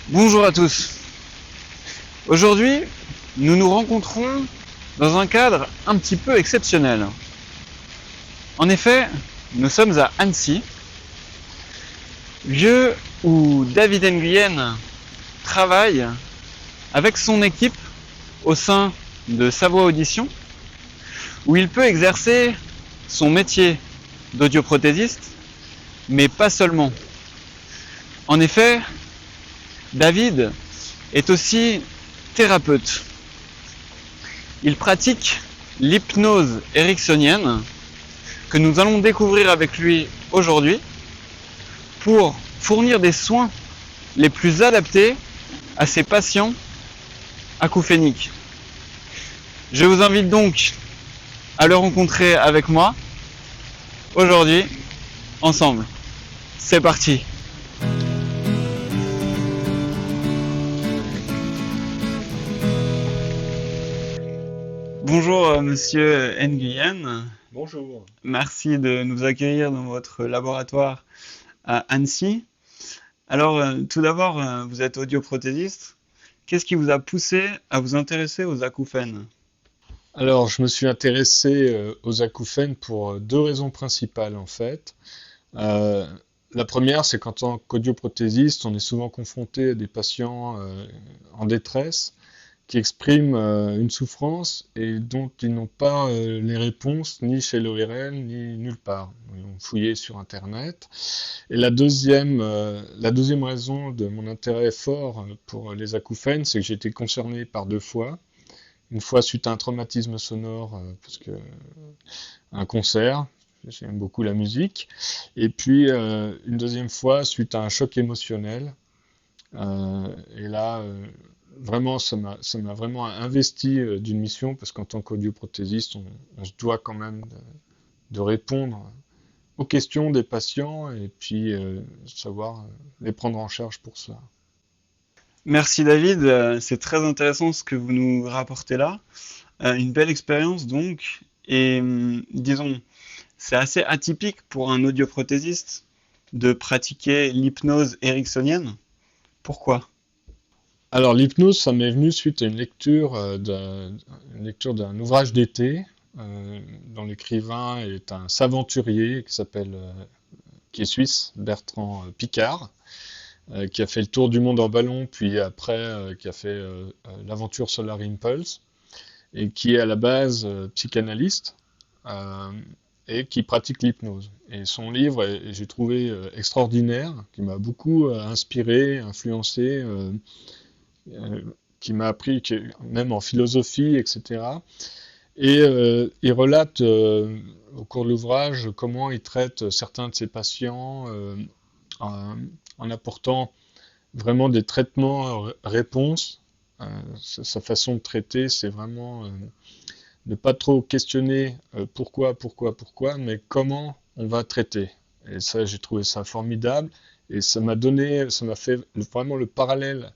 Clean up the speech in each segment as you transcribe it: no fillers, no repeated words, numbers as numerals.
Bonjour à tous. Aujourd'hui, nous nous rencontrons dans un cadre un petit peu exceptionnel. En effet, nous sommes à Annecy, lieu où David Nguyen travaille avec son équipe au sein de Savoie Audition, où il peut exercer son métier d'audioprothésiste, mais pas seulement. En effet, David est aussi thérapeute. Il pratique l'hypnose ericksonienne que nous allons découvrir avec lui aujourd'hui pour fournir des soins les plus adaptés à ses patients acouphéniques. Je vous invite donc à le rencontrer avec moi aujourd'hui, ensemble. C'est parti! Bonjour Monsieur Nguyen. Bonjour. Merci de nous accueillir dans votre laboratoire à Annecy. Alors, tout d'abord, vous êtes audioprothésiste. Qu'est-ce qui vous a poussé à vous intéresser aux acouphènes? Alors, je me suis intéressé aux acouphènes pour deux raisons principales en fait. Euh, la première, c'est qu'en tant qu'audioprothésiste, on est souvent confronté à des patients en détresse qui expriment une souffrance et dont ils n'ont pas les réponses ni chez l'ORL ni nulle part. Ils ont fouillé sur Internet. Et la deuxième raison de mon intérêt fort pour les acouphènes, c'est que j'ai été concerné par deux fois. Une fois suite à un traumatisme sonore, parce que un concert, j'aime beaucoup la musique, et puis une deuxième fois suite à un choc émotionnel. Et là, vraiment, ça m'a vraiment investi d'une mission, parce qu'en tant qu'audioprothésiste, on se doit quand même de répondre aux questions des patients et puis savoir les prendre en charge pour ça. Merci David, c'est très intéressant ce que vous nous rapportez là. Une belle expérience donc, et disons, c'est assez atypique pour un audioprothésiste de pratiquer l'hypnose ericksonienne. Pourquoi? Alors l'hypnose, ça m'est venu suite à une lecture d'un ouvrage d'été dont l'écrivain est un saventurier qui est suisse, Bertrand Piccard, qui a fait le tour du monde en ballon, puis après qui a fait l'aventure Solar Impulse, et qui est à la base psychanalyste euh, et qui pratique l'hypnose. Et son livre, j'ai trouvé extraordinaire, qui m'a beaucoup inspiré, influencé, qui m'a appris même en philosophie, etc. Et il relate au cours de l'ouvrage comment il traite certains de ses patients en apportant vraiment des traitements réponses. Sa façon de traiter, c'est vraiment ne pas trop questionner pourquoi, mais comment on va traiter. Et ça, j'ai trouvé ça formidable. Et ça m'a fait vraiment le parallèle,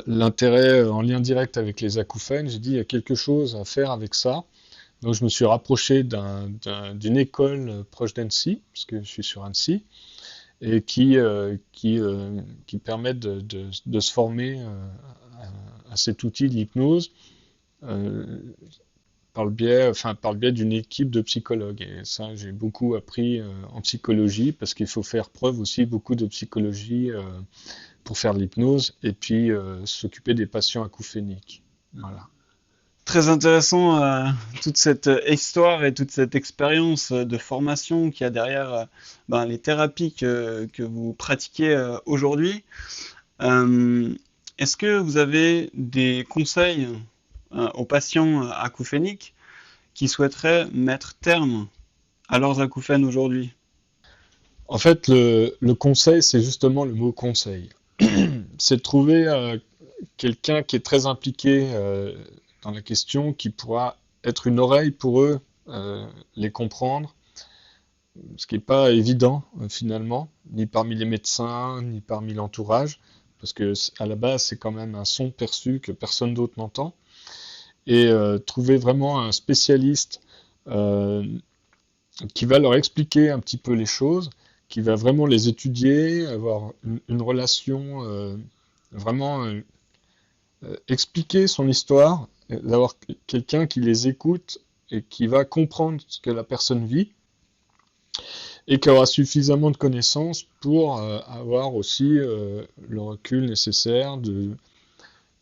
l'intérêt en lien direct avec les acouphènes. J'ai dit, il y a quelque chose à faire avec ça. Donc je me suis rapproché d'une école proche d'Annecy, parce que je suis sur Annecy, et qui permet de se former à cet outil de l'hypnose par le biais d'une équipe de psychologues. Et ça, j'ai beaucoup appris en psychologie, parce qu'il faut faire preuve aussi beaucoup de psychologie pour faire de l'hypnose, et puis s'occuper des patients acouphéniques. Voilà. Très intéressant toute cette histoire et toute cette expérience de formation qu'il y a derrière les thérapies que vous pratiquez aujourd'hui. Euh, Est-ce que vous avez des conseils aux patients acouphéniques qui souhaiteraient mettre terme à leurs acouphènes aujourd'hui? En fait, le conseil, c'est justement le mot conseil. C'est de trouver quelqu'un qui est très impliqué dans la question, qui pourra être une oreille pour eux, les comprendre, ce qui n'est pas évident finalement, ni parmi les médecins, ni parmi l'entourage, parce que à la base, c'est quand même un son perçu que personne d'autre n'entend. Et trouver vraiment un spécialiste euh, qui va leur expliquer un petit peu les choses, qui va vraiment les étudier, avoir une relation vraiment expliquer son histoire, d'avoir quelqu'un qui les écoute et qui va comprendre ce que la personne vit et qui aura suffisamment de connaissances pour avoir aussi le recul nécessaire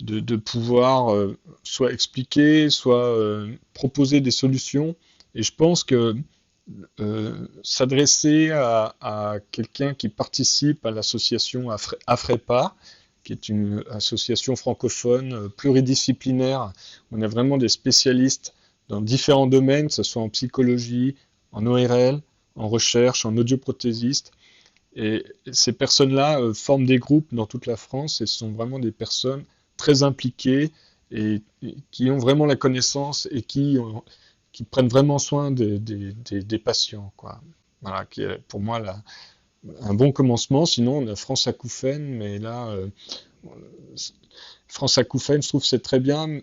de pouvoir soit expliquer, soit proposer des solutions. Et je pense que s'adresser à quelqu'un qui participe à l'association AFREPA, qui est une association francophone pluridisciplinaire. On a vraiment des spécialistes dans différents domaines, que ce soit en psychologie, en ORL, en recherche, en audioprothésiste. Et ces personnes-là forment des groupes dans toute la France et ce sont vraiment des personnes très impliquées et qui ont vraiment la connaissance et qui prennent vraiment soin des patients, quoi. Voilà, qui est pour moi un bon commencement. Sinon, on a France Acouphènes, mais là, France Acouphènes, je trouve que c'est très bien,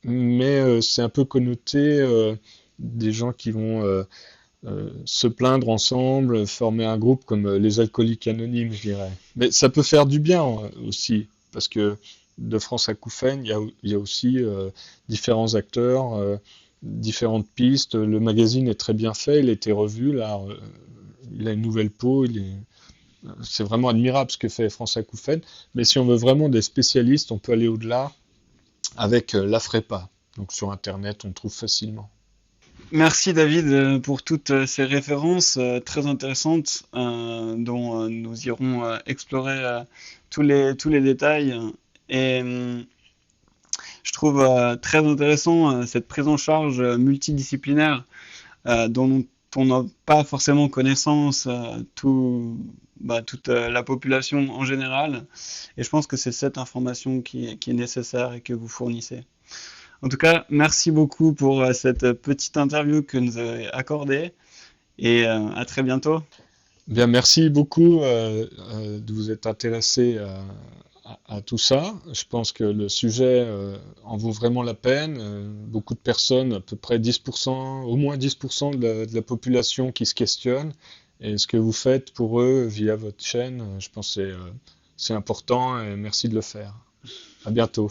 mais c'est un peu connoté des gens qui vont se plaindre ensemble, former un groupe comme les alcooliques anonymes, je dirais. Mais ça peut faire du bien aussi, parce que de France Acouphènes, il y a aussi différents acteurs, différentes pistes. Le magazine est très bien fait, il a été revu, là, il a une nouvelle peau, c'est vraiment admirable ce que fait France Acouphènes. Mais si on veut vraiment des spécialistes, on peut aller au-delà avec l'AFREPA. Donc sur Internet, on trouve facilement. Merci David pour toutes ces références très intéressantes dont nous irons explorer tous les détails. Et je trouve très intéressant cette prise en charge multidisciplinaire dont on n'a pas forcément connaissance toute la population en général. Et je pense que c'est cette information qui est nécessaire et que vous fournissez. En tout cas, merci beaucoup pour cette petite interview que nous avez accordée et à très bientôt. Bien, merci beaucoup de vous être intéressé à tout ça. Je pense que le sujet en vaut vraiment la peine. Beaucoup de personnes, à peu près 10%, au moins 10% de la population qui se questionnent. Et ce que vous faites pour eux via votre chaîne, je pense que c'est important et merci de le faire. À bientôt.